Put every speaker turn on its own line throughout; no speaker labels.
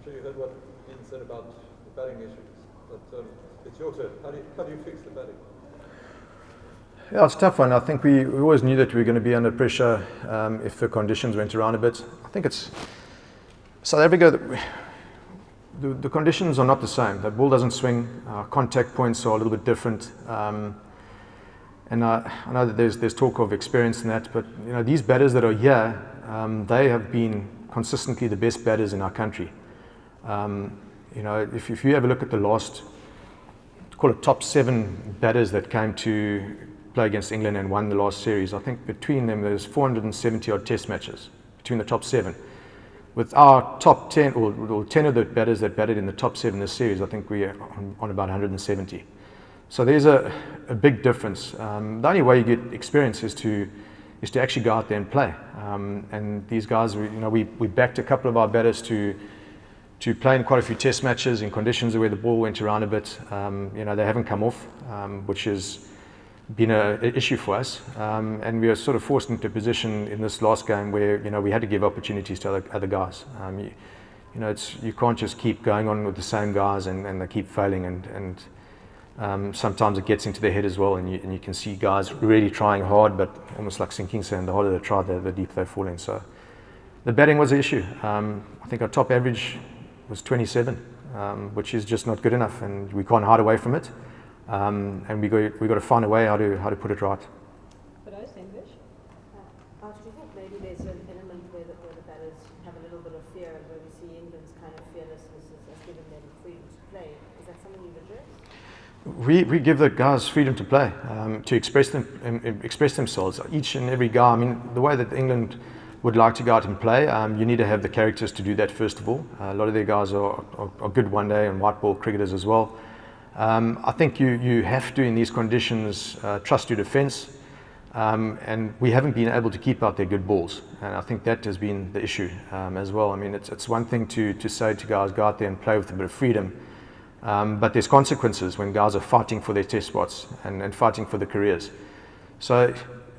sure you heard what Ian said about the batting issues, but it's your turn. How do you fix the batting?
Yeah, it's a tough one. I think we always knew that we were going to be under pressure if the conditions went around a bit. I think it's South Africa. The conditions are not the same. The ball doesn't swing. Contact points are a little bit different. And I know that there's talk of experience in that, but these batters that are here, they have been consistently the best batters in our country. If you have a look at the last, call it top 7 batters that came to play against England and won the last series, I think between them there's 470 odd test matches between the top 7. With our top 10 or 10 of the batters that batted in the top 7 this series, I think we're on about 170. So there's a big difference. The only way you get experience is to actually go out there and play. And these guys, we backed a couple of our batters to play in quite a few test matches in conditions where the ball went around a bit. They haven't come off, which has been an issue for us. And we were sort of forced into a position in this last game where we had to give opportunities to other guys. You can't just keep going on with the same guys and they keep failing, and sometimes it gets into their head as well, and you can see guys really trying hard, but almost like sinking sand. The harder they try, the deeper they fall in. So the batting was the issue. I think our top average was 27, which is just not good enough, and we can't hide away from it. And we got to find a way how to put it right.
But I think English.
Do you think maybe there's an element where the batters have a little bit of fear, where we see England's kind of fearlessness has given them freedom to play? Is that something you've addressed?
We give the guys freedom to play, to express themselves. Each and every guy. I mean, the way that England would like to go out and play, you need to have the characters to do that first of all. A lot of their guys are good one day and white ball cricketers as well. I think you have to, in these conditions, trust your defence, and we haven't been able to keep out their good balls, and I think that has been the issue as well. I mean, it's one thing to say to guys, go out there and play with a bit of freedom, but there's consequences when guys are fighting for their test spots and fighting for their careers. So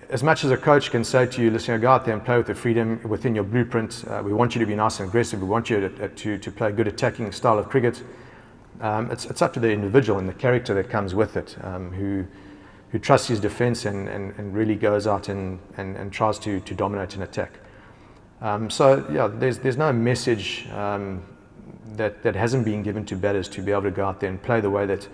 as much as a coach can say to you, listen, go out there and play with the freedom within your blueprint, we want you to be nice and aggressive, we want you to play a good attacking style of cricket. It's up to the individual and the character that comes with it, who trusts his defence and really goes out and tries to dominate an attack. So yeah, there's no message that hasn't been given to batters to be able to go out there and play the way that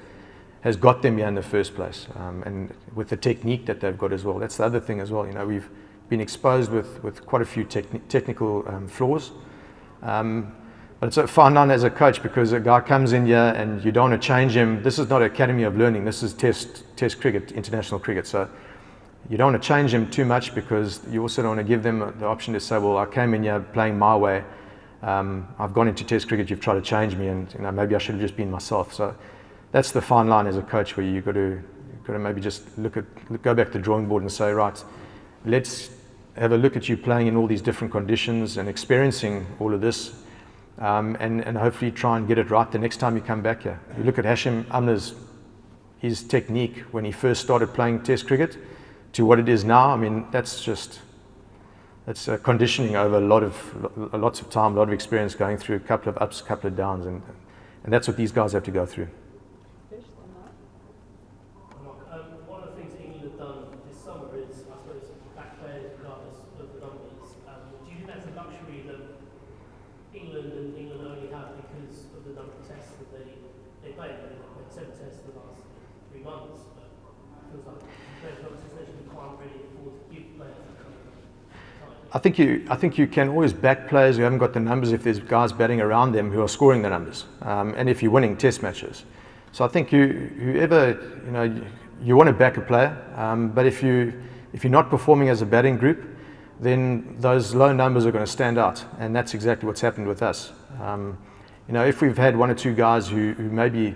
has got them here in the first place, and with the technique that they've got as well. That's the other thing as well. We've been exposed with quite a few technical flaws. But it's a fine line as a coach, because a guy comes in here and you don't want to change him. This is not an academy of learning. This is test cricket, international cricket. So you don't want to change him too much, because you also don't want to give them the option to say, well, I came in here playing my way. I've gone into test cricket, you've tried to change me, and maybe I should have just been myself. So that's the fine line as a coach, where you've got to maybe just go back to the drawing board and say, right, let's have a look at you playing in all these different conditions and experiencing all of this. And hopefully try and get it right the next time you come back here. You look at Hashim Amla's his technique when he first started playing Test cricket to what it is now. I mean, that's conditioning over lots of time, a lot of experience, going through a couple of ups, a couple of downs, and that's what these guys have to go through.
One of the things England have done this summer is, I suppose, back players regardless of the numbers. Do you think that's a luxury that England only have because of the number of tests that they played? They played 7 tests in the last 3 months, but it feels like players in other situations can't really afford to give players that kind of time.
I think you can always back players who haven't got the numbers if there's guys batting around them who are scoring the numbers, and if you're winning test matches. So I think whoever you want to back a player, but if you're not performing as a batting group, then those low numbers are going to stand out, and that's exactly what's happened with us. If we've had 1 or 2 guys who maybe,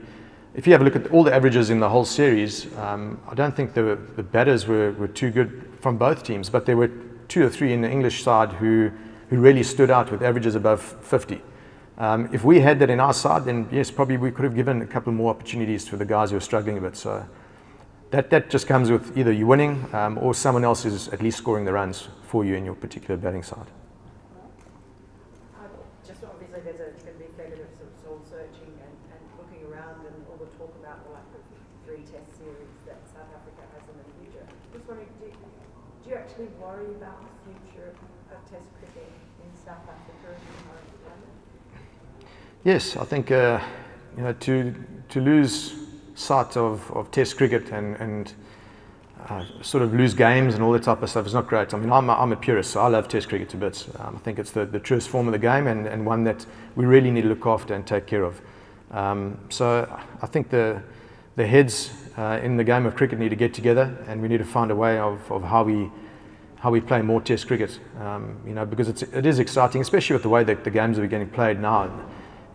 if you have a look at all the averages in the whole series, I don't think the batters were too good from both teams, but there were 2 or 3 in the English side who really stood out with averages above 50. If we had that in our side, then yes, probably we could have given a couple more opportunities to the guys who are struggling a bit. So that just comes with either you winning or someone else is at least scoring the runs for you in your particular batting side.
Just obviously like there's going to be a fair bit of sort of soul searching and looking around and all the talk about the like the 3 test series that South Africa has in the future. Just wondering, do you actually worry about the future of test cricket in South Africa at the current climate?
Yes, I think to lose sight of Test cricket and sort of lose games and all that type of stuff is not great. I mean, I'm a purist, so I love Test cricket to bits. I think it's the truest form of the game and one that we really need to look after and take care of. So I think the heads in the game of cricket need to get together, and we need to find a way of how we play more Test cricket. Because it is exciting, especially with the way that the games are getting played now.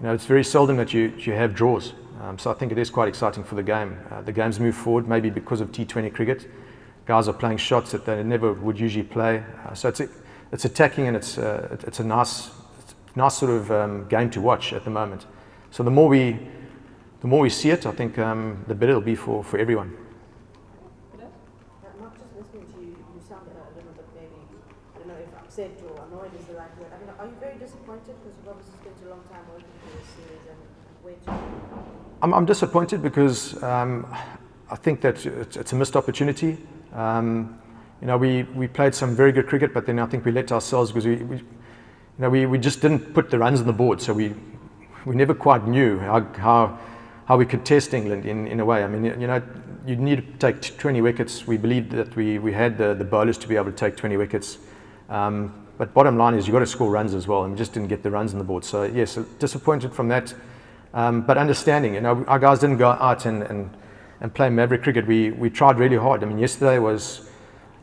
It's very seldom that you have draws. So I think it is quite exciting for the game. The games move forward, maybe because of T20 cricket. Guys are playing shots that they never would usually play. So it's attacking, and it's a nice sort of game to watch at the moment. So the more we see it, I think the better it'll be for everyone.
Mark, just listening to you, you sounded a little bit maybe, I don't know if upset or annoyed is the right word. I mean, are you very disappointed because you've obviously spent a long time working for this series and where to?
I'm disappointed because I think that it's a missed opportunity. We played some very good cricket, but then I think we let ourselves because we just didn't put the runs on the board. So we never quite knew how we could test England in a way. I mean, you need to take 20 wickets. We believed that we had the bowlers to be able to take 20 wickets. But bottom line is you've got to score runs as well, and we just didn't get the runs on the board. So yes, disappointed from that. But understanding, our guys didn't go out and play maverick cricket. We tried really hard. I mean, yesterday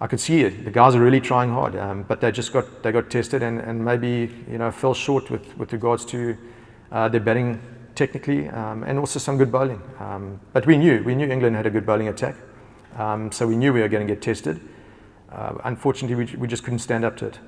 I could see it. The guys are really trying hard, but they got tested and maybe fell short with regards to their batting technically and also some good bowling. But we knew England had a good bowling attack, so we knew we were going to get tested. Unfortunately, we just couldn't stand up to it.